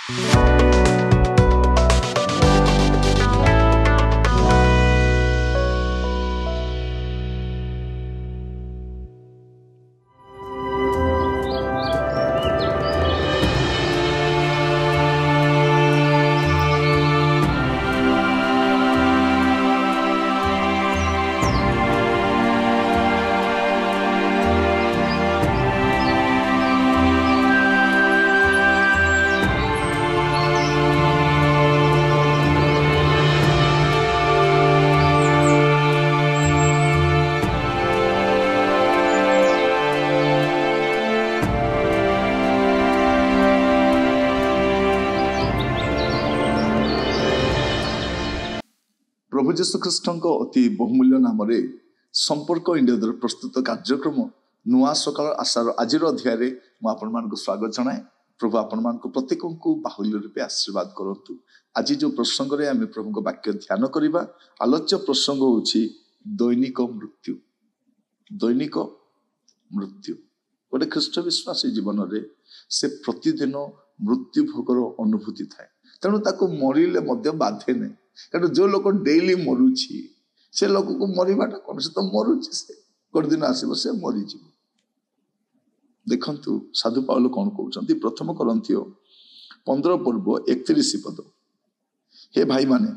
प्रभु जीशु ख्रीष्ट अति बहुमूल्य नाम संपर्क इंडिया द्वारा प्रस्तुत कार्यक्रम नुआ सकाल आशार आज अध्याय मुझे स्वागत जनाए। प्रभु आपण मान प्रत्येक को बाहुल्य रूपे आशीर्वाद करतु। आज जो प्रसंग में आम प्रभु वाक्य ध्यान करवा आलोच्य प्रसंग होछि दैनिक मृत्यु। दैनिक मृत्यु गोटे ख्रीष्ट विश्वासी जीवन में से प्रतिदिन मृत्यु भोगर अनुभूति थाए, तेणु ताको मरिले बाधे नहीं। कारण जो लोग डेली मरुची से लोक को मरवाटा कौन, से तो मरुची, से गोटे दिन आसो से मरीज। देखंतु साधु पाउल कौन कहते प्रथम करंथियो 15 पर्व 31 पद, हे भाई माने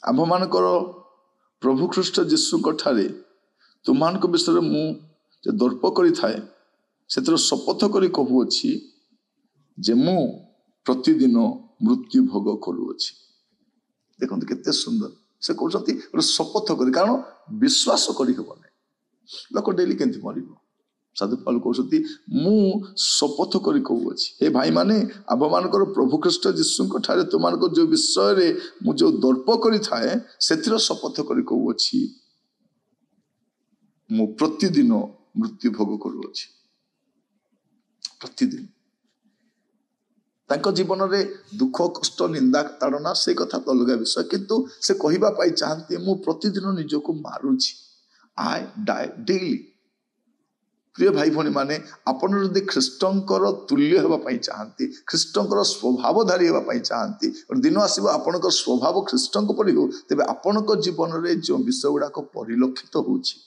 आम मानकर प्रभु ख्रीष्ट जीशु ठारे तुमान विषय मु दर्प करें से शपथ कर कहूँगी जे मु प्रतिदिन मृत्यु भोग करुँची। देखो केते सुंदर से कहते शपथ कर, कारण विश्वास करहबना लोक डेली केमती मर। साधु पाल कहते मु शपथ कर कहूँगी हे भाई माने आम मानकर प्रभु ख्रीष्ट जीशु ठारे तुम जो विषय मु जो दर्प करें से शपथ कर कहूँगी मु प्रतिदिन मृत्यु भोग करुँची। प्रतिदिन जीवन में दुख कष्ट निंदा ताड़ना से कथा तो अलग विषय, किंतु से कहवाई चाहती मु प्रतिदिन निजक मारुची, आई डाई डेली। प्रिय भाई भौणी माने आपण जदि ख्रीष्टंकर तुल्य होगापाई चाहती, ख्रीष्टंकर स्वभावधारी होगापाई चाहती, दिन आसो आपण स्वभाव ख्रीष्टंक परि हो, तेबे आपण जीवन में जो विषय गुड़ाक परिलक्षित होउछि,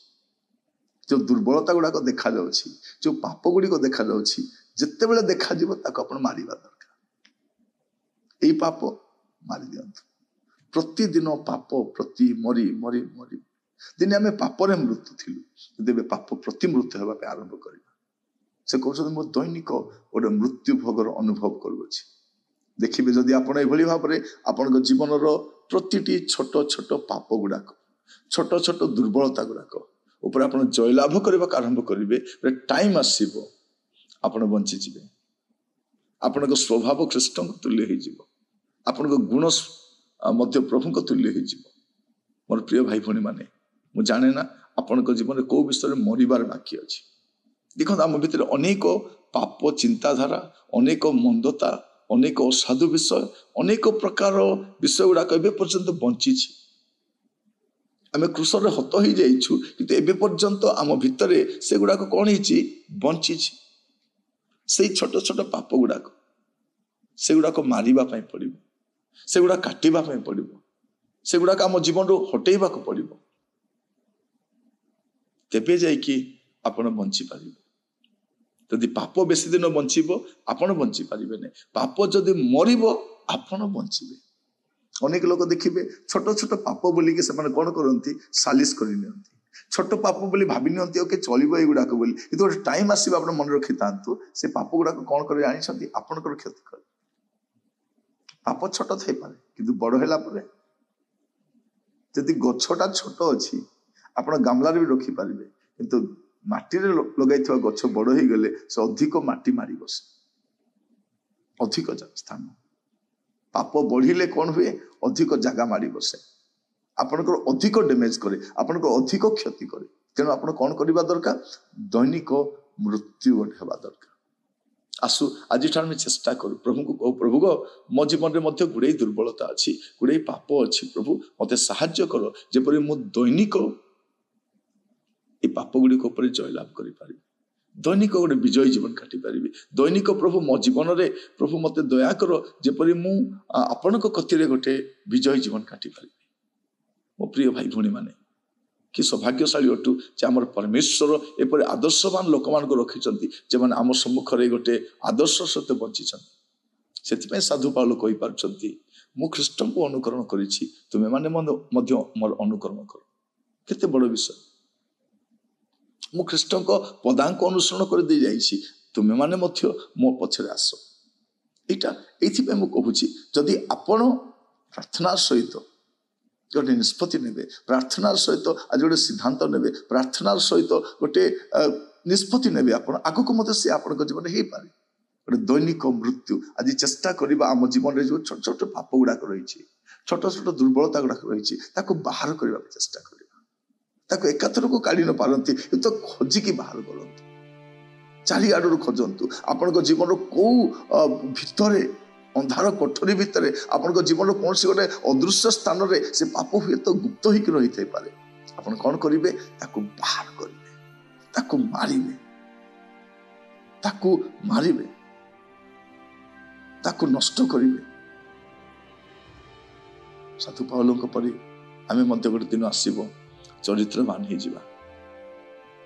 जो दुर्बलता गुड़ाक देखा जाउछि, जो पाप गुड़िक देखा जाउछि, जेते बेले देखा जीव ताको आपण मारिबा दरकार। यही पाप मारी दियंतु। प्रतिदिन पाप प्रति मरी मरी मरी दिने आम पापरे मृत्यु थिलु, तेबे पाप प्रति मृत्यु होगा आरंभ करवा। से कहते मो दैनिक गोटे मृत्यु भोगर अनुभव करुँच। देखिए जदि आपण एभली भाव में आपण जीवन प्रतिटी छोट छोट पाप गुड़ाक, छोट छोट दुर्बलता गुड़ाक ऊपर आप जयलाभ करने आरंभ करेंगे, टाइम आसो आपण बंचीजे, आपण स्वभाव ख्रीष्ट तुल्य हो, आपण गुण मध्य प्रभु तुल्य हो। मोर प्रिय भाई भौणी माने मु जाने ना आपण जीवन में कौ विषय मरबार बाकी अच्छी। देखो आम भितर अनेक पाप चिंताधारा, अनेक मंदता, अनेक असाधु विषय, अनेक प्रकार विषय गुड़ाक पर्यंत बंची। आम क्रूसर हत हो जाइछु, किंतु एबे पर्यंत आम भितर से गुड़ाक कौन हो बंची। से छोट छोट पाप गुड़ाक से गुड़ाक मारिबा पई पड़िबो, से गुड़ा काटिबा पई पड़िबो, से गुड़ाक आम जीवन रो हटेइबा को पड़िबो, तेबे जाई कि आपण बंची पारिबे। यदि पाप बेसी दिन बंचिबो आपण बंची पारिबे नै, पाप जदि मरिबो आपण बंचिबे। अनेक लोग देखिबे छोट छोट पाप बोलिके से कौन करती सालिश करि नियंती, छोट पाप बोली भाभी नियंती ओके चलिबो ए गुडाक बोली, किंतु गोटे टाइम आसीबा आपण मन रखि तांतु से पाप गुडाक कौन करे जानिसंती आपनकर क्षति करे। पाप छोट थाई पारे किंतु बड़ होला परे जदि गछटा छोट अछि आपण गामलार भी रखि पारिबे, किंतु माटी रे लगाइथवा गछ बड़ हो गले से अधिक माटी मारी बसे, अधिक स्थान। पाप बढ़िले कौन हुए अधिक जगह मारी बसे, आपनकर अधिक डैमेज करे, आपनकर अधिक क्षति करे। तेणु आपण कौन करबा दरकार दैनिक मृत्यु हेबा दरकार। आसु आज ठान में चेष्टा करूँ प्रभु को कहू, प्रभु गो मो जीवन में मध्य गुड़े दुर्बलता अच्छी, गुड़े पाप अच्छी, प्रभु मते साहाय्य कर जेपरि मु दैनिक ये पाप गुड़िक जयलाभ करि पारि। दैनिक गोटे विजयी जीवन काटि पारि दैनिक प्रभु मो जीवन में प्रभु मत दया कर जेपरी मु आपण कथिरे गोटे विजयी जीवन काटि पारि मो प्रिय भाई भौणी माने कि सौभाग्यशाली अटु जे आमर परमेश्वर एपरि आदर्शवान लोक मान रखिछंती जे माने आम सम्मुखरे गोटे आदर्श सहित बंचिछंती सेति साधु पाउल कहि पारछंती मु ख्रीष्ट को अनुकरण करिछि तुमे माने मध्य मोर अनुकरण कर केते बड़ विषय मु ख्रीष्ट को पदांक अनुसरण कर दे जाइछि तुमे माने मध्य मो पछरे आस एटा एथि पे मु कहूछि जदि आपण प्रार्थना सहित गोटे निष्पत्ति ने प्रार्थनार सहित आज गोटे सिद्धांत ने प्रार्थनार सहित गोटे निष्पत्ति ने आगक मत सी आप जीवन हो पारे गोटे दैनिक मृत्यु आज चेष्टा करवा आम जीवन में जो छोट छोट पाप गुड़ाक रही छोट छोट दुर्बलता गुड़ाक रही बाहर करने चेष्टा करवा एकाथर को काढ़ी न पारती तो खोजिकी बाहर करूँ चारिआडू खोजतु आपण जीवन कौ भितर अंधार कोठरी भितर आपण जीवन कौन गोटे अदृश्य स्थान में से पाप हुए तो गुप्त होकर रही थे पारे आपण कौन करेंगे बाहर करेंगे मारिबे नष्ट करेंगे साधु पाउल परी आमे मध्य गोटे दिन आसब चरित्रवान हो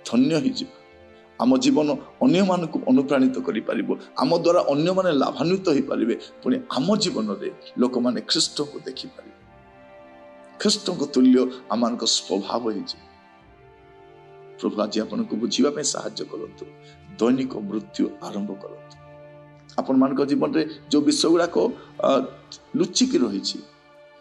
धन्य हो आम जीवन अन्य मानक अनुप्राणित करि पारिबो आम द्वारा अन्य माने लाभान्वित हो पारिबे पुणी आम जीवन में लोक माने ख्रीष्ट को देखि पारिबे ख्रीष्ट को तुल्य आम मानक स्वभाव हो प्रभु आज आपन को बुझीबा पे सहायता करंतु दैनिक मृत्यु आरंभ करंतु आपन मानक जीवन में जो विषय गुड़ाक लुचिकी रही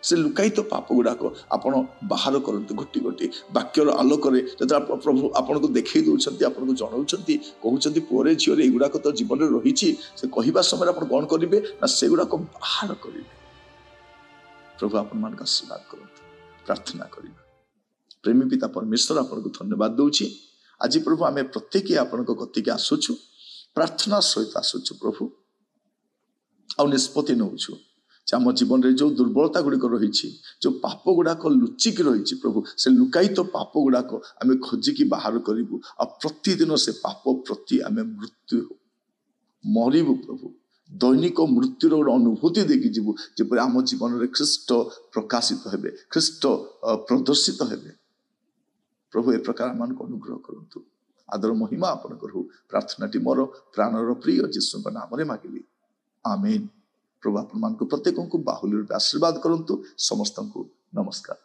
से लुकायित पाप गुड़ाक आपण बाहर करंतु गोटी गोटी वाक्यर आलोक प्रभु आपन को देखई दउछंती आपन को जणाउछंती कहउछंती पुरे झियो रे गुड़ाक तो जीवन में रही से कहवा समय आपण कौन करेंगे ना से गुड़ाक बाहर करेंगे प्रभु आपन मान का आशीर्वाद करंतु प्रार्थना करिबा प्रेमी पिता परमेश्वर आपन को धन्यवाद दउछि आज प्रभु आमे प्रत्येक आपन को गति के आसुछु प्रार्थना सहित आसुछु प्रभु आ निष्पत्ति नउछु आम जीवन में जो दुर्बलता गुड़िक रही जो पाप गुड़ाक लुचिकी रही प्रभु से लुकायित पाप गुड़ाक आम खोजिकी बाहर करूँ आ प्रतिदिन से पाप प्रति आम मृत्यु मरबू प्रभु दैनिक मृत्युर गोटे अनुभूति देखी जीवु जपरि आम जीवन में ख्रीष्ट प्रकाशित हेबे ख्रीष्ट प्रदर्शित हेबे प्रभु ए प्रकार आम अनुग्रह करंतु आदर महिमा आपन करू प्रार्थनाटी मोर प्राणर प्रिय जीशु नाम मागिली आमेन प्रभु आपण प्रत्येक को बाहुल्य रूप आशीर्वाद करंतु समस्त को नमस्कार।